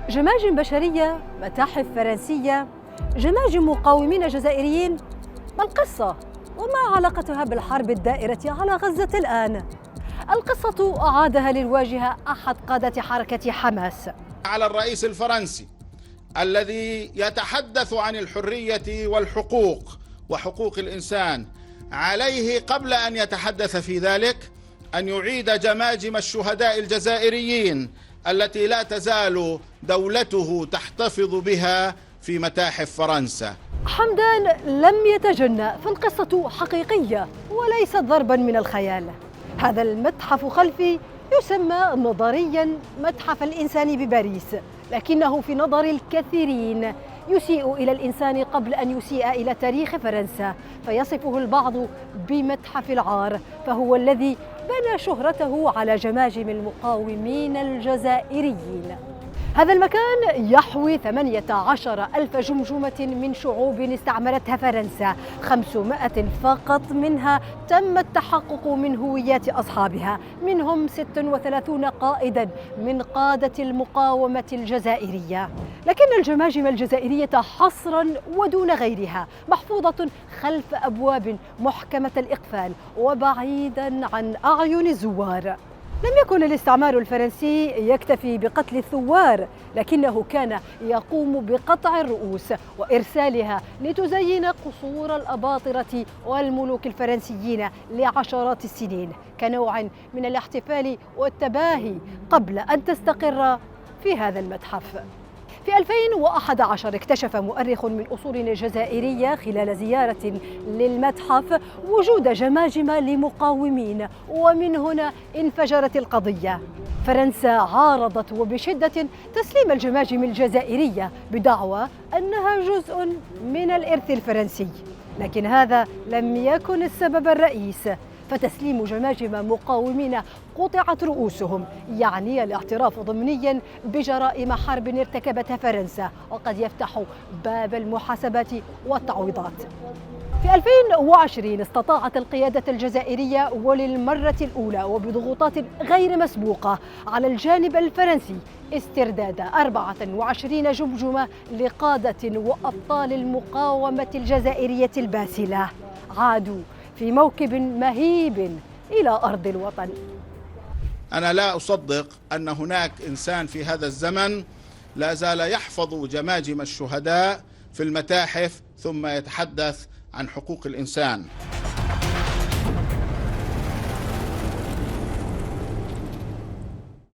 جماجم بشرية، متاحف فرنسية، جماجم مقاومين جزائريين. ما القصة؟ وما علاقتها بالحرب الدائرة على غزة الآن؟ القصة أعادها للواجهة أحد قادة حركة حماس. على الرئيس الفرنسي الذي يتحدث عن الحرية والحقوق وحقوق الإنسان، عليه قبل أن يتحدث في ذلك أن يعيد جماجم الشهداء الجزائريين التي لا تزال دولته تحتفظ بها في متاحف فرنسا. حمدان لم يتجنأ، فالقصة حقيقية وليست ضربا من الخيال. هذا المتحف خلفي يسمى نظريا متحف الإنسان بباريس، لكنه في نظر الكثيرين يسيء إلى الإنسان قبل أن يسيء إلى تاريخ فرنسا، فيصفه البعض بمتحف العار، فهو الذي بنى شهرته على جماجم المقاومين الجزائريين. هذا المكان يحوي 18,000 جمجمة من شعوب استعمرتها فرنسا، 500 فقط منها تم التحقق من هويات أصحابها، منهم 36 قائدا من قادة المقاومة الجزائرية. لكن الجماجم الجزائرية حصرا ودون غيرها محفوظة خلف أبواب محكمة الإقفال وبعيدا عن أعين الزوار. لم يكن الاستعمار الفرنسي يكتفي بقتل الثوار، لكنه كان يقوم بقطع الرؤوس وإرسالها لتزين قصور الأباطرة والملوك الفرنسيين لعشرات السنين، كنوع من الاحتفال والتباهي قبل أن تستقر في هذا المتحف. في 2011 اكتشف مؤرخ من أصول جزائرية خلال زيارة للمتحف وجود جماجم لمقاومين، ومن هنا انفجرت القضية. فرنسا عارضت وبشدة تسليم الجماجم الجزائرية بدعوى أنها جزء من الإرث الفرنسي، لكن هذا لم يكن السبب الرئيس، فتسليم جماجم مقاومين قطعت رؤوسهم يعني الاعتراف ضمنيا بجرائم حرب ارتكبتها فرنسا، وقد يفتح باب المحاسبة والتعويضات. في 2020 استطاعت القيادة الجزائرية وللمرة الأولى وبضغوطات غير مسبوقة على الجانب الفرنسي استرداد 24 جمجمة لقادة وأبطال المقاومة الجزائرية الباسلة، عادوا في موكب مهيب إلى أرض الوطن. أنا لا أصدق أن هناك إنسان في هذا الزمن لا زال يحفظ جماجم الشهداء في المتاحف ثم يتحدث عن حقوق الإنسان.